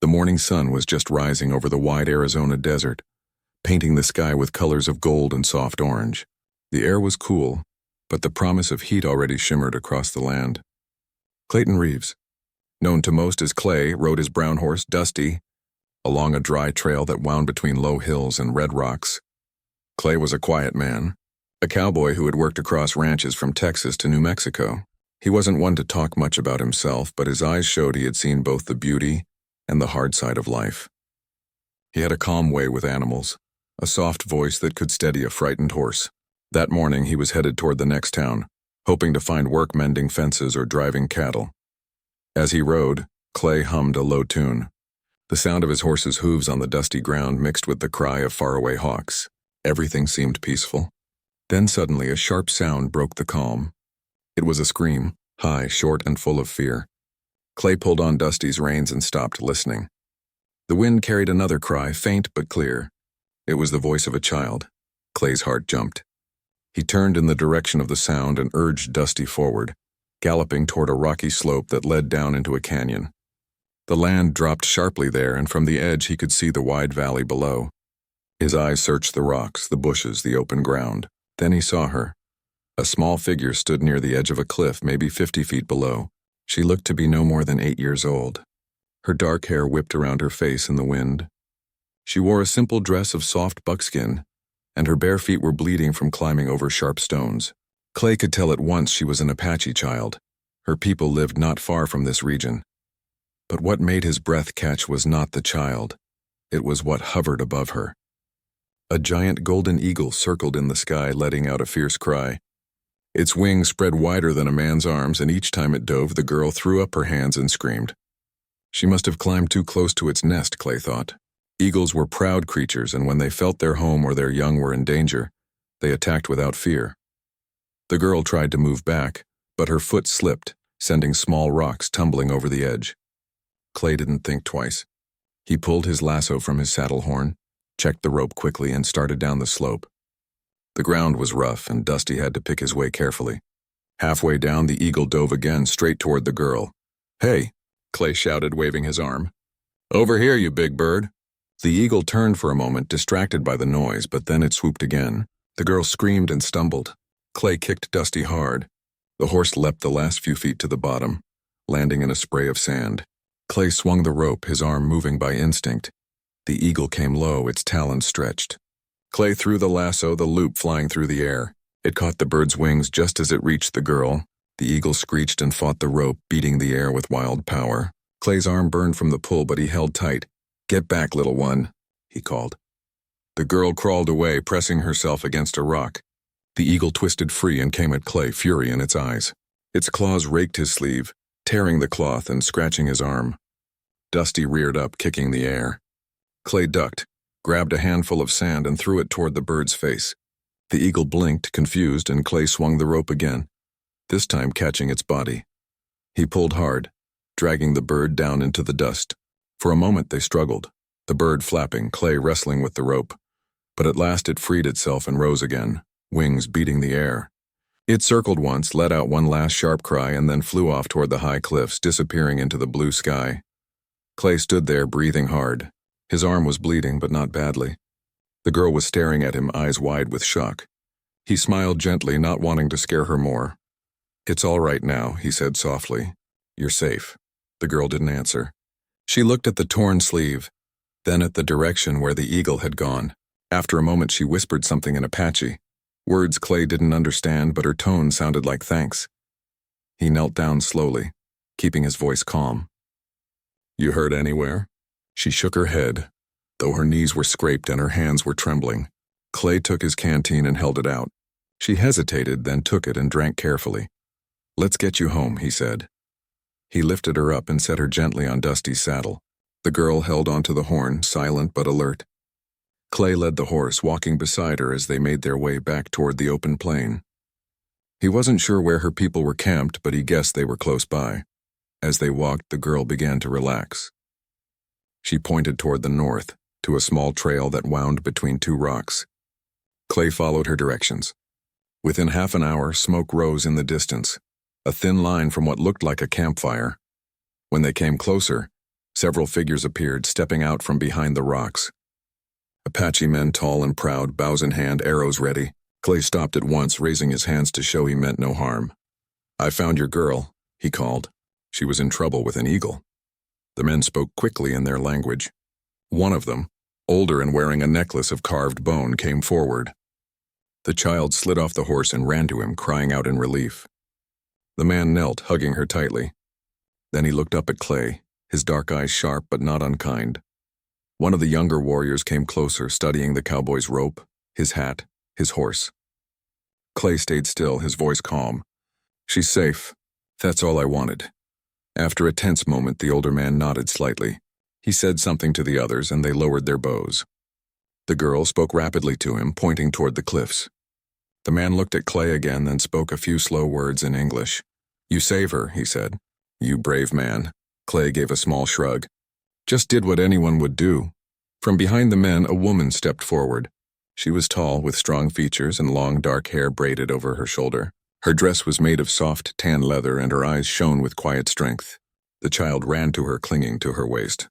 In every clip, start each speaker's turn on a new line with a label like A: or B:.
A: The morning sun was just rising over the wide Arizona desert, painting the sky with colors of gold and soft orange. The air was cool, but the promise of heat already shimmered across the land. Clayton Reeves, known to most as Clay, rode his brown horse, Dusty, along a dry trail that wound between low hills and red rocks. Clay was a quiet man, a cowboy who had worked across ranches from Texas to New Mexico. He wasn't one to talk much about himself, but his eyes showed he had seen both the beauty and the hard side of life. He had a calm way with animals, a soft voice that could steady a frightened horse. That morning he was headed toward the next town, hoping to find work mending fences or driving cattle. As he rode, Clay hummed a low tune. The sound of his horse's hooves on the dusty ground mixed with the cry of faraway hawks. Everything seemed peaceful. Then suddenly a sharp sound broke the calm. It was a scream, high, short, and full of fear. Clay pulled on Dusty's reins and stopped, listening. The wind carried another cry, faint but clear. It was the voice of a child. Clay's heart jumped. He turned in the direction of the sound and urged Dusty forward, galloping toward a rocky slope that led down into a canyon. The land dropped sharply there, and from the edge he could see the wide valley below. His eyes searched the rocks, the bushes, the open ground. Then he saw her. A small figure stood near the edge of a cliff, maybe 50 feet below. She looked to be no more than 8 years old. Her dark hair whipped around her face in the wind. She wore a simple dress of soft buckskin, and her bare feet were bleeding from climbing over sharp stones. Clay could tell at once she was an Apache child. Her people lived not far from this region. But what made his breath catch was not the child. It was what hovered above her. A giant golden eagle circled in the sky, letting out a fierce cry. Its wings spread wider than a man's arms, and each time it dove, the girl threw up her hands and screamed. She must have climbed too close to its nest, Clay thought. Eagles were proud creatures, and when they felt their home or their young were in danger, they attacked without fear. The girl tried to move back, but her foot slipped, sending small rocks tumbling over the edge. Clay didn't think twice. He pulled his lasso from his saddle horn, checked the rope quickly, and started down the slope. The ground was rough, and Dusty had to pick his way carefully. Halfway down, the eagle dove again, straight toward the girl. "Hey!" Clay shouted, waving his arm. "Over here, you big bird!" The eagle turned for a moment, distracted by the noise, but then it swooped again. The girl screamed and stumbled. Clay kicked Dusty hard. The horse leapt the last few feet to the bottom, landing in a spray of sand. Clay swung the rope, his arm moving by instinct. The eagle came low, its talons stretched. Clay threw the lasso, the loop flying through the air. It caught the bird's wings just as it reached the girl. The eagle screeched and fought the rope, beating the air with wild power. Clay's arm burned from the pull, but he held tight. "Get back, little one," he called. The girl crawled away, pressing herself against a rock. The eagle twisted free and came at Clay, fury in its eyes. Its claws raked his sleeve, tearing the cloth and scratching his arm. Dusty reared up, kicking the air. Clay ducked, grabbed a handful of sand and threw it toward the bird's face. The eagle blinked, confused, and Clay swung the rope again, this time catching its body. He pulled hard, dragging the bird down into the dust. For a moment they struggled, the bird flapping, Clay wrestling with the rope. But at last it freed itself and rose again, wings beating the air. It circled once, let out one last sharp cry, and then flew off toward the high cliffs, disappearing into the blue sky. Clay stood there, breathing hard. His arm was bleeding, but not badly. The girl was staring at him, eyes wide with shock. He smiled gently, not wanting to scare her more. "It's all right now," he said softly. "You're safe." The girl didn't answer. She looked at the torn sleeve, then at the direction where the eagle had gone. After a moment she whispered something in Apache. Words Clay didn't understand, but her tone sounded like thanks. He knelt down slowly, keeping his voice calm. "You hurt anywhere?" She shook her head, though her knees were scraped and her hands were trembling. Clay took his canteen and held it out. She hesitated, then took it and drank carefully. "Let's get you home," he said. He lifted her up and set her gently on Dusty's saddle. The girl held onto the horn, silent but alert. Clay led the horse, walking beside her as they made their way back toward the open plain. He wasn't sure where her people were camped, but he guessed they were close by. As they walked, the girl began to relax. She pointed toward the north, to a small trail that wound between two rocks. Clay followed her directions. Within half an hour, smoke rose in the distance, a thin line from what looked like a campfire. When they came closer, Several figures appeared, stepping out from behind the rocks. Apache men, tall and proud, bows in hand, arrows ready. Clay stopped at once, raising his hands to show he meant no harm. "I found your girl," he called. "She was in trouble with an eagle." The men spoke quickly in their language. One of them, older and wearing a necklace of carved bone, came forward. The child slid off the horse and ran to him, crying out in relief. The man knelt, hugging her tightly. Then he looked up at Clay, his dark eyes sharp but not unkind. One of the younger warriors came closer, studying the cowboy's rope, his hat, his horse. Clay stayed still, his voice calm. "She's safe. That's all I wanted." After a tense moment, the older man nodded slightly. He said something to the others, and they lowered their bows. The girl spoke rapidly to him, pointing toward the cliffs. The man looked at Clay again, then spoke a few slow words in English. "You save her," he said. "You brave man." Clay gave a small shrug. "Just did what anyone would do." From behind the men, a woman stepped forward. She was tall, with strong features and long dark hair braided over her shoulder. Her dress was made of soft tan leather, and her eyes shone with quiet strength. The child ran to her, clinging to her waist.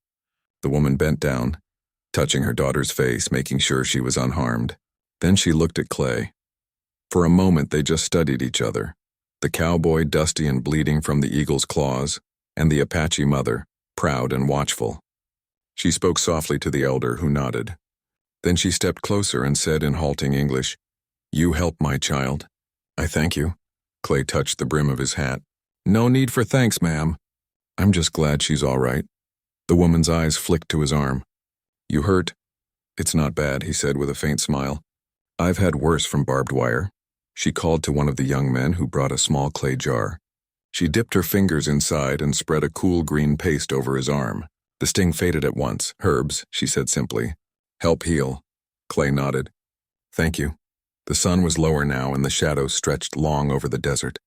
A: The woman bent down, touching her daughter's face, making sure she was unharmed. Then she looked at Clay. For a moment, they just studied each other. The cowboy, dusty and bleeding from the eagle's claws, and the Apache mother, proud and watchful. She spoke softly to the elder, who nodded. Then she stepped closer and said in halting English, "You helped my child. I thank you." Clay touched the brim of his hat. "No need for thanks, ma'am. I'm just glad she's all right." The woman's eyes flicked to his arm. "You hurt?" "It's not bad," he said with a faint smile. "I've had worse from barbed wire." She called to one of the young men, who brought a small clay jar. She dipped her fingers inside and spread a cool green paste over his arm. The sting faded at once. "Herbs," she said simply. "Help heal." Clay nodded. "Thank you." The sun was lower now, and the shadows stretched long over the desert.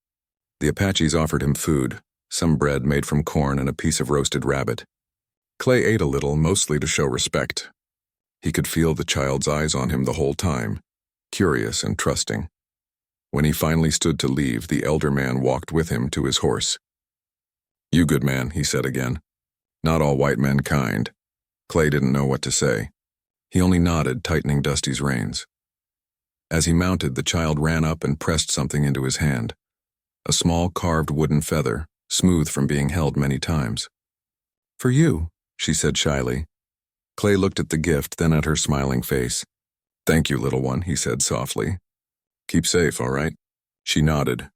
A: The Apaches offered him food, some bread made from corn and a piece of roasted rabbit. Clay ate a little, mostly to show respect. He could feel the child's eyes on him the whole time, curious and trusting. When he finally stood to leave, the elder man walked with him to his horse. "You good man," he said again. "Not all white men kind." Clay didn't know what to say. He only nodded, tightening Dusty's reins. As he mounted, the child ran up and pressed something into his hand. A small carved wooden feather, smooth from being held many times. "For you," she said shyly. Clay looked at the gift, then at her smiling face. "Thank you, little one," he said softly. "Keep safe, all right?" She nodded.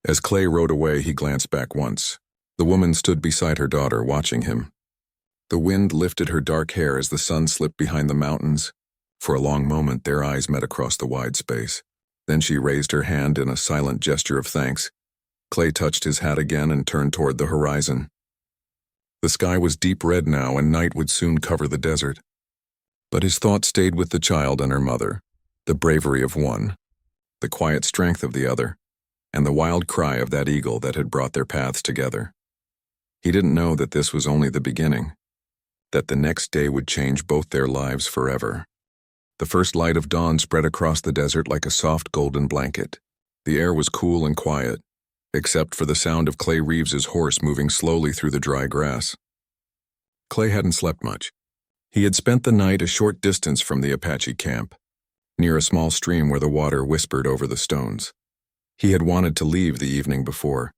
A: As Clay rode away, he glanced back once. The woman stood beside her daughter, watching him. The wind lifted her dark hair as the sun slipped behind the mountains. For a long moment, their eyes met across the wide space. Then she raised her hand in a silent gesture of thanks. Clay touched his hat again and turned toward the horizon. The sky was deep red now, and night would soon cover the desert. But his thought stayed with the child and her mother, the bravery of one, the quiet strength of the other, and the wild cry of that eagle that had brought their paths together. He didn't know that this was only the beginning, that the next day would change both their lives forever. The first light of dawn spread across the desert like a soft golden blanket. The air was cool and quiet, except for the sound of Clay Reeves's horse moving slowly through the dry grass. Clay hadn't slept much. He had spent the night a short distance from the Apache camp, near a small stream where the water whispered over the stones. He had wanted to leave the evening before,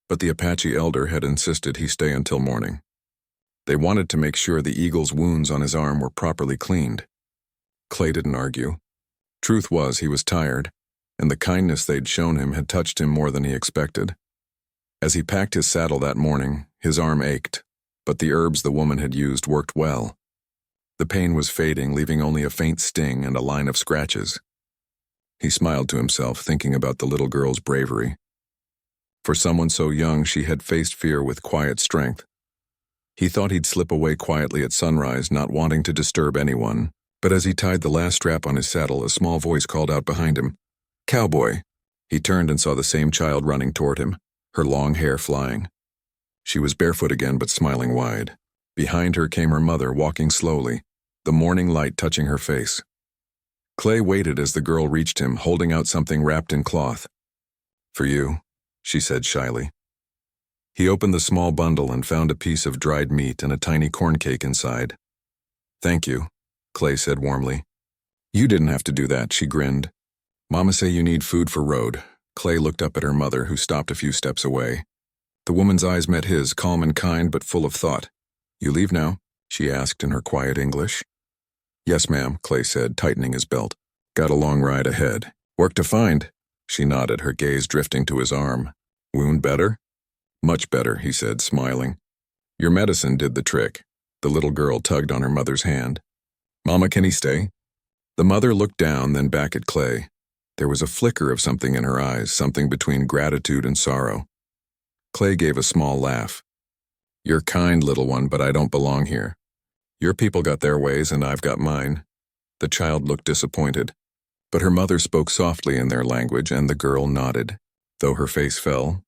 A: but the Apache elder had insisted he stay until morning. They wanted to make sure the eagle's wounds on his arm were properly cleaned. Clay didn't argue. Truth was, he was tired, and the kindness they'd shown him had touched him more than he expected. As he packed his saddle that morning, his arm ached, but the herbs the woman had used worked well. The pain was fading, leaving only a faint sting and a line of scratches. He smiled to himself, thinking about the little girl's bravery. For someone so young, she had faced fear with quiet strength. He thought he'd slip away quietly at sunrise, not wanting to disturb anyone, but as he tied the last strap on his saddle, a small voice called out behind him, "Cowboy!" He turned and saw the same child running toward him, her long hair flying. She was barefoot again, but smiling wide. Behind her came her mother, walking slowly, the morning light touching her face. Clay waited as the girl reached him, holding out something wrapped in cloth. "For you," she said shyly. He opened the small bundle and found a piece of dried meat and a tiny corn cake inside. "Thank you," Clay said warmly. "You didn't have to do that," she grinned. "Mama say you need food for road." Clay looked up at her mother, who stopped a few steps away. The woman's eyes met his, calm and kind but full of thought. "You leave now?" she asked in her quiet English. "Yes, ma'am," Clay said, tightening his belt. "Got a long ride ahead. Work to find." She nodded, her gaze drifting to his arm. "Wound better?" "Much better," he said, smiling. "Your medicine did the trick." The little girl tugged on her mother's hand. "Mama, can he stay?" The mother looked down, then back at Clay. There was a flicker of something in her eyes, something between gratitude and sorrow. Clay gave a small laugh. "You're kind, little one, but I don't belong here. Your people got their ways and I've got mine." The child looked disappointed, but her mother spoke softly in their language and the girl nodded. Though her face fell,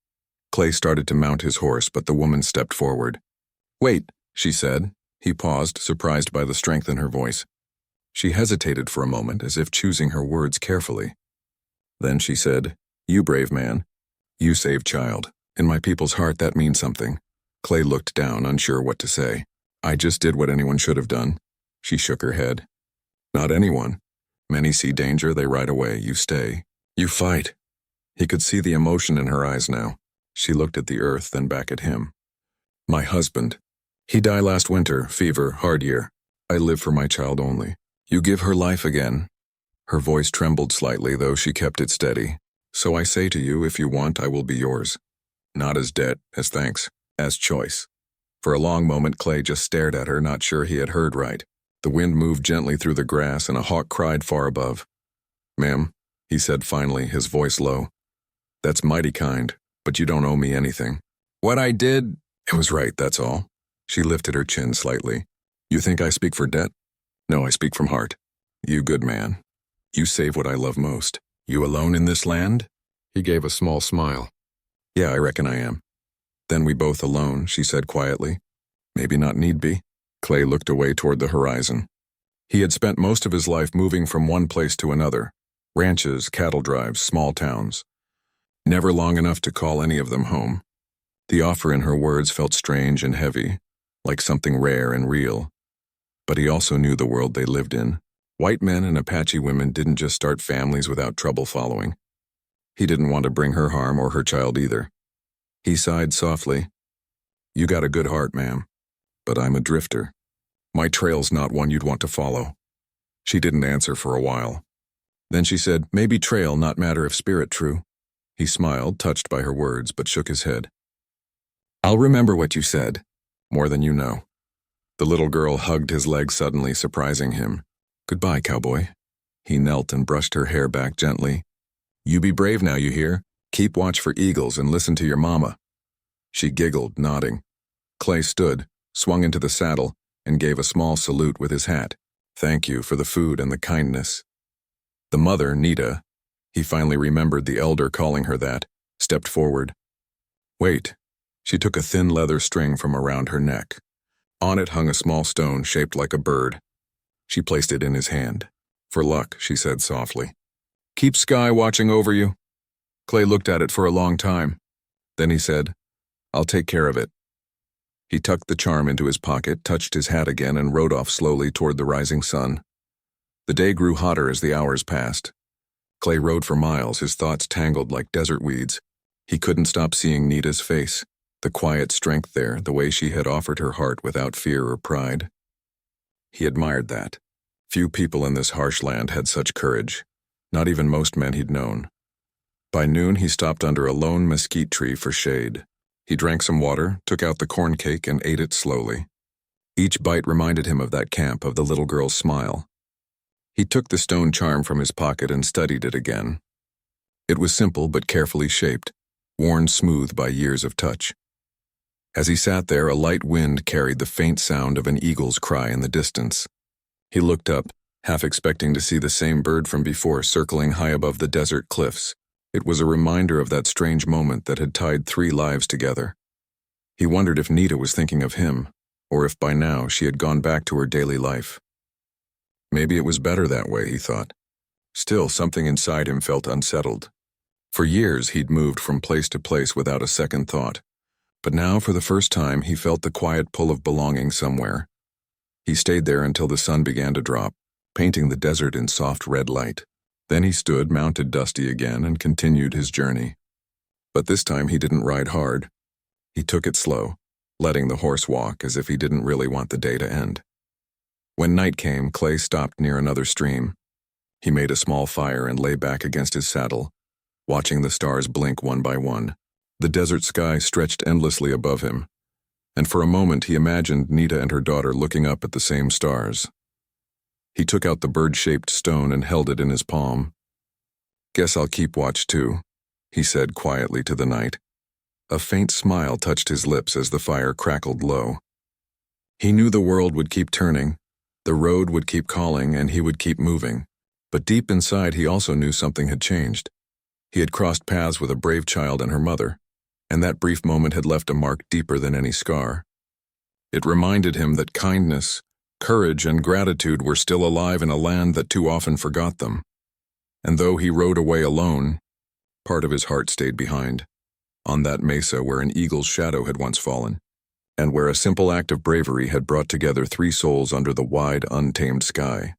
A: Clay started to mount his horse, but the woman stepped forward. "Wait," she said. He paused, surprised by the strength in her voice. She hesitated for a moment, as if choosing her words carefully. Then she said, "You brave man. You saved child. In my people's heart, that means something." Clay looked down, unsure what to say. "I just did what anyone should have done." She shook her head. "Not anyone. Many see danger, they ride away. You stay. You fight." He could see the emotion in her eyes now. She looked at the earth, then back at him. "My husband. He died last winter, fever, hard year. I live for my child only. You give her life again." Her voice trembled slightly, though she kept it steady. "So I say to you, if you want, I will be yours. Not as debt, as thanks, as choice." For a long moment, Clay just stared at her, not sure he had heard right. The wind moved gently through the grass, and a hawk cried far above. "Ma'am," he said finally, his voice low. "That's mighty kind, but you don't owe me anything. What I did, it was right, that's all." She lifted her chin slightly. "You think I speak for debt? No, I speak from heart. You good man. You save what I love most. You alone in this land?" He gave a small smile. "Yeah, I reckon I am." "Then we both alone," she said quietly. "Maybe not need be." Clay looked away toward the horizon. He had spent most of his life moving from one place to another. Ranches, cattle drives, small towns. Never long enough to call any of them home. The offer in her words felt strange and heavy, like something rare and real. But he also knew the world they lived in. White men and Apache women didn't just start families without trouble following. He didn't want to bring her harm or her child either. He sighed softly. "You got a good heart, ma'am, but I'm a drifter. My trail's not one you'd want to follow." She didn't answer for a while. Then she said, "Maybe trail, not matter of spirit, true." He smiled, touched by her words, but shook his head. "I'll remember what you said, more than you know." The little girl hugged his leg suddenly, surprising him. "Goodbye, cowboy." He knelt and brushed her hair back gently. "You be brave now, you hear? Keep watch for eagles and listen to your mama." She giggled, nodding. Clay stood, swung into the saddle, and gave a small salute with his hat. "Thank you for the food and the kindness." The mother, Nita, he finally remembered the elder calling her that, stepped forward. "Wait." She took a thin leather string from around her neck. On it hung a small stone shaped like a bird. She placed it in his hand. "For luck," she said softly. "Keep Sky watching over you." Clay looked at it for a long time. Then he said, "I'll take care of it." He tucked the charm into his pocket, touched his hat again, and rode off slowly toward the rising sun. The day grew hotter as the hours passed. Clay rode for miles, his thoughts tangled like desert weeds. He couldn't stop seeing Nita's face, the quiet strength there, the way she had offered her heart without fear or pride. He admired that. Few people in this harsh land had such courage, not even most men he'd known. By noon, he stopped under a lone mesquite tree for shade. He drank some water, took out the corn cake, and ate it slowly. Each bite reminded him of that camp, of the little girl's smile. He took the stone charm from his pocket and studied it again. It was simple but carefully shaped, worn smooth by years of touch. As he sat there, a light wind carried the faint sound of an eagle's cry in the distance. He looked up, half expecting to see the same bird from before circling high above the desert cliffs. It was a reminder of that strange moment that had tied 3 lives together. He wondered if Nita was thinking of him, or if by now she had gone back to her daily life. Maybe it was better that way, he thought. Still, something inside him felt unsettled. For years, he'd moved from place to place without a second thought. But now, for the first time, he felt the quiet pull of belonging somewhere. He stayed there until the sun began to drop, painting the desert in soft red light. Then he stood, mounted Dusty again, and continued his journey. But this time he didn't ride hard. He took it slow, letting the horse walk as if he didn't really want the day to end. When night came, Clay stopped near another stream. He made a small fire and lay back against his saddle, watching the stars blink one by one. The desert sky stretched endlessly above him, and for a moment he imagined Nita and her daughter looking up at the same stars. He took out the bird-shaped stone and held it in his palm. "Guess I'll keep watch too," he said quietly to the night. A faint smile touched his lips as the fire crackled low. He knew the world would keep turning, the road would keep calling, and he would keep moving. But deep inside he also knew something had changed. He had crossed paths with a brave child and her mother, and that brief moment had left a mark deeper than any scar. It reminded him that kindness, courage, and gratitude were still alive in a land that too often forgot them. And though he rode away alone, part of his heart stayed behind, on that mesa where an eagle's shadow had once fallen, and where a simple act of bravery had brought together 3 souls under the wide, untamed sky.